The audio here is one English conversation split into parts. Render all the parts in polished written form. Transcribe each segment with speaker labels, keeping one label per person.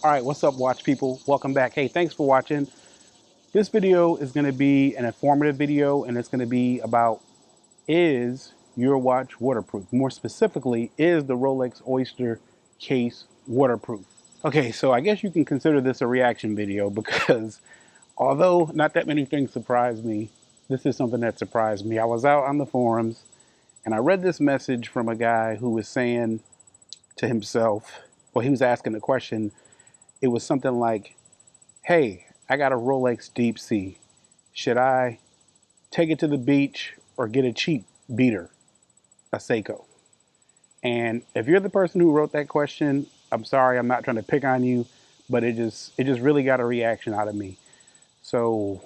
Speaker 1: All right, what's up, watch people? Welcome back. Hey, thanks for watching. This video is going to be an informative video, and it's going to be about, is your watch waterproof? More specifically, is the Rolex Oyster case waterproof? Okay, so I guess you can consider this a reaction video because although not that many things surprised me, this is something that surprised me. I was out on the forums and I read this message from a guy who was saying to himself, well, he was asking the question. It was something like, hey, I got a Rolex Deep Sea. Should I take it to the beach or get a cheap beater, a Seiko? And if you're the person who wrote that question, I'm sorry, I'm not trying to pick on you, but it just really got a reaction out of me. So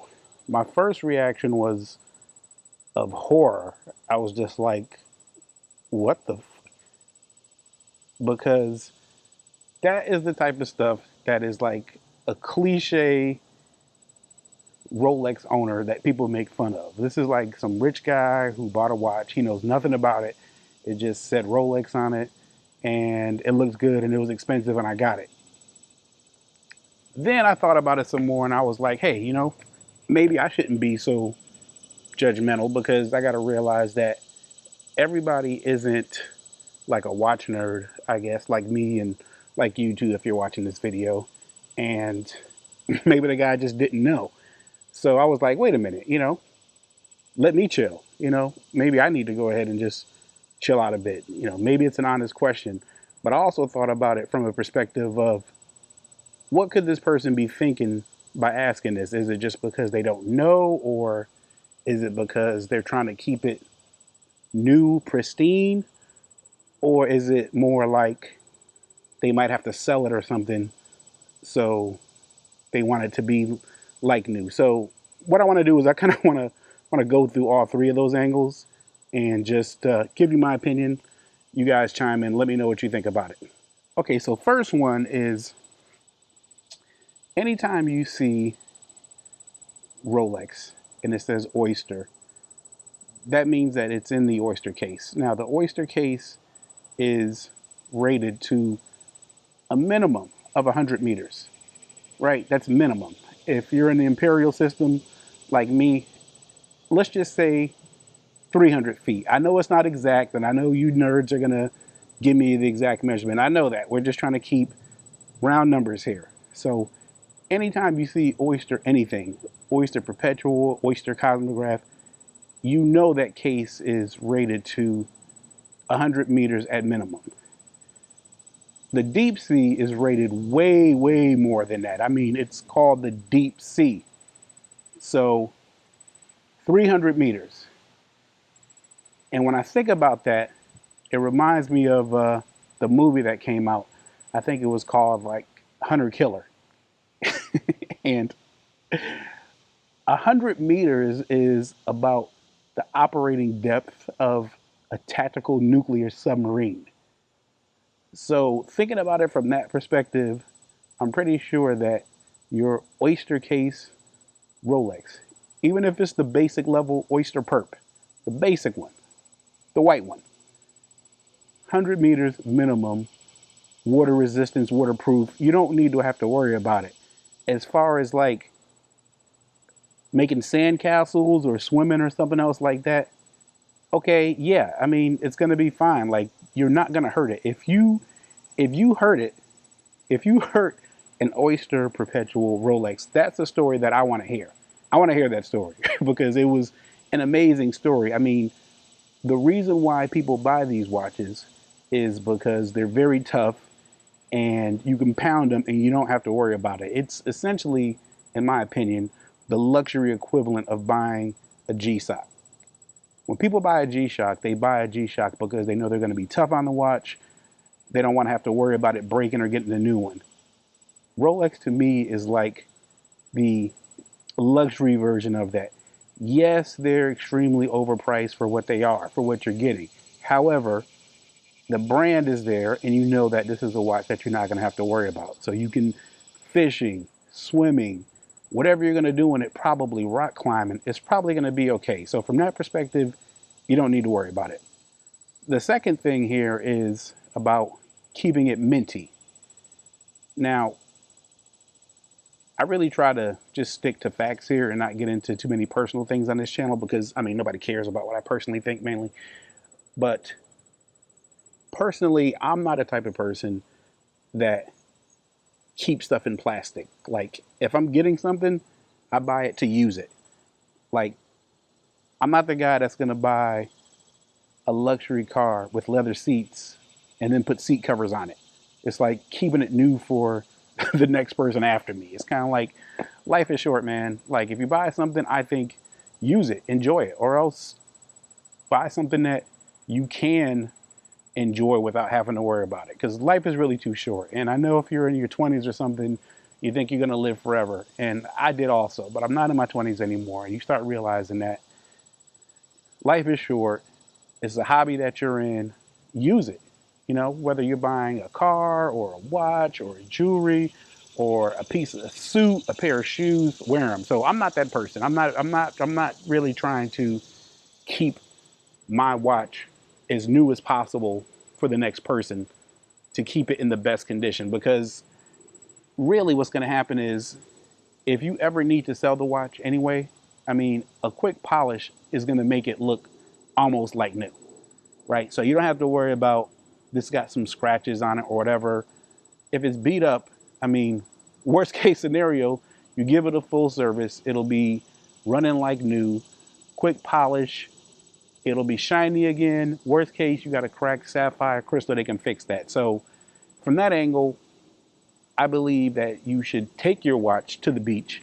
Speaker 1: my first reaction was of horror. I was just like, what the because that is the type of stuff that is like a cliche Rolex owner that people make fun of. This is like some rich guy who bought a watch. He knows nothing about it. It just said Rolex on it and it looks good and it was expensive and I got it. Then I thought about it some more and I was like, hey, maybe I shouldn't be so judgmental because I got to realize that everybody isn't like a watch nerd, I guess, like me and like you too if you're watching this video. And maybe the guy just didn't know. So I was like, wait a minute, let me chill. Maybe I need to go ahead and just chill out a bit. Maybe it's an honest question. But I also thought about it from a perspective of what could this person be thinking by asking this? Is it just because they don't know, or is it because they're trying to keep it new, pristine, or is it more like they might have to sell it or something, so they want it to be like new? So what I want to do is I kind of want to go through all three of those angles and just give you my opinion. You guys chime in. Let me know what you think about it. Okay, so first one is anytime you see Rolex and it says Oyster, that means that it's in the Oyster case. Now, the Oyster case is rated to a minimum of 100 meters, right? That's minimum. If you're in the imperial system like me, let's just say 300 feet. I know it's not exact, and I know you nerds are going to give me the exact measurement. I know that. We're just trying to keep round numbers here. So anytime you see Oyster anything, Oyster Perpetual, Oyster Cosmograph, you know that case is rated to 100 meters at minimum. The Deep Sea is rated way, way more than that. I mean, it's called the Deep Sea. So 300 meters. And when I think about that, it reminds me of the movie that came out. I think it was called like Hunter Killer. And 100 meters is about the operating depth of a tactical nuclear submarine. So thinking about it from that perspective, I'm pretty sure that your Oyster case Rolex, even if it's the basic level Oyster Perp, the basic one, the white one, 100 meters minimum, water resistance, waterproof. You don't need to have to worry about it. As far as like making sandcastles or swimming or something else like that, okay, yeah, I mean, it's going to be fine. Like, you're not going to hurt it. If you hurt it, if you hurt an Oyster Perpetual Rolex, that's a story that I want to hear. I want to hear that story because it was an amazing story. I mean, the reason why people buy these watches is because they're very tough and you can pound them and you don't have to worry about it. It's essentially, in my opinion, the luxury equivalent of buying a G-Shock. When people buy a G-Shock, they buy a G-Shock because they know they're going to be tough on the watch. They don't want to have to worry about it breaking or getting a new one. Rolex to me is like the luxury version of that. Yes, they're extremely overpriced for what they are, for what you're getting. However, the brand is there and you know that this is a watch that you're not going to have to worry about. So you can fishing, swimming, whatever you're going to do in it, probably rock climbing, it's probably going to be okay. So from that perspective, you don't need to worry about it. The second thing here is about keeping it minty. Now, I really try to just stick to facts here and not get into too many personal things on this channel because, I mean, nobody cares about what I personally think mainly. But personally, I'm not a type of person that keeps stuff in plastic. Like, if I'm getting something, I buy it to use it. Like, I'm not the guy that's going to buy a luxury car with leather seats and then put seat covers on it. It's like keeping it new for the next person after me. It's kind of like life is short, man. Like if you buy something, I think use it, enjoy it, or else buy something that you can enjoy without having to worry about it. Because life is really too short. And I know if you're in your 20s or something, you think you're going to live forever. And I did also, but I'm not in my 20s anymore. And you start realizing that life is short. It's a hobby that you're in. Use it. You know, whether you're buying a car or a watch or jewelry or a piece of a suit, a pair of shoes, wear them. So I'm not that person. I'm not really trying to keep my watch as new as possible for the next person to keep it in the best condition, because really what's going to happen is if you ever need to sell the watch anyway, I mean, a quick polish is going to make it look almost like new, right? So you don't have to worry about this got some scratches on it or whatever. If it's beat up, I mean, worst case scenario, you give it a full service, it'll be running like new, quick polish, it'll be shiny again. Worst case, you got a cracked sapphire crystal, they can fix that. So from that angle, I believe that you should take your watch to the beach,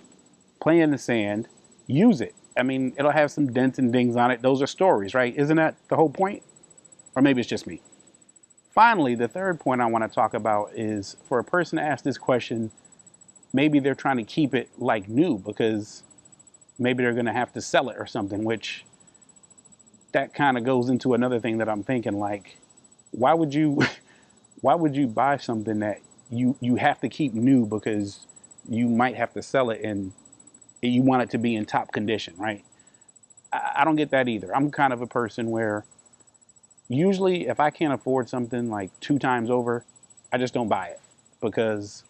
Speaker 1: play in the sand, use it. I mean, it'll have some dents and dings on it. Those are stories, right? Isn't that the whole point? Or maybe it's just me. Finally, the third point I want to talk about is for a person to ask this question, maybe they're trying to keep it like new because maybe they're going to have to sell it or something, which that kind of goes into another thing that I'm thinking, like, why would you why would you buy something that you have to keep new because you might have to sell it and you want it to be in top condition, right? I don't get that either. I'm kind of a person where usually if I can't afford something like 2 times over, I just don't buy it, because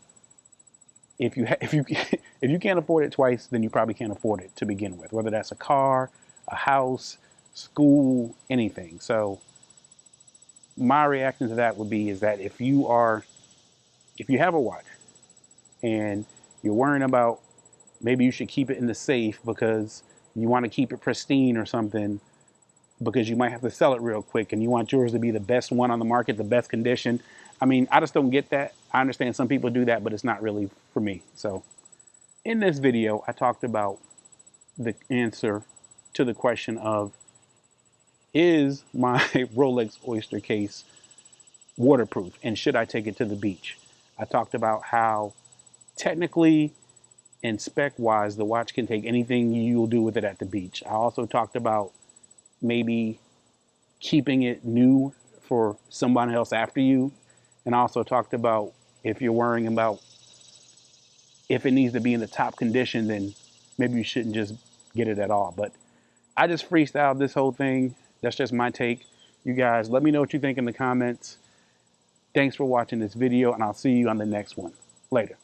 Speaker 1: if you if you can't afford it twice, then you probably can't afford it to begin with, whether that's a car, a house, school, anything. So my reaction to that would be is that if you have a watch and you're worrying about maybe you should keep it in the safe because you want to keep it pristine or something, because you might have to sell it real quick and you want yours to be the best one on the market, the best condition. I mean, I just don't get that. I understand some people do that, but it's not really for me. So in this video, I talked about the answer to the question of, is my Rolex Oyster case waterproof and should I take it to the beach? I talked about how technically and spec wise, the watch can take anything you'll do with it at the beach. I also talked about maybe keeping it new for someone else after you. And I also talked about if you're worrying about if it needs to be in the top condition, then maybe you shouldn't just get it at all. But I just freestyled this whole thing. That's just my take. You guys, let me know what you think in the comments. Thanks for watching this video, and I'll see you on the next one. Later.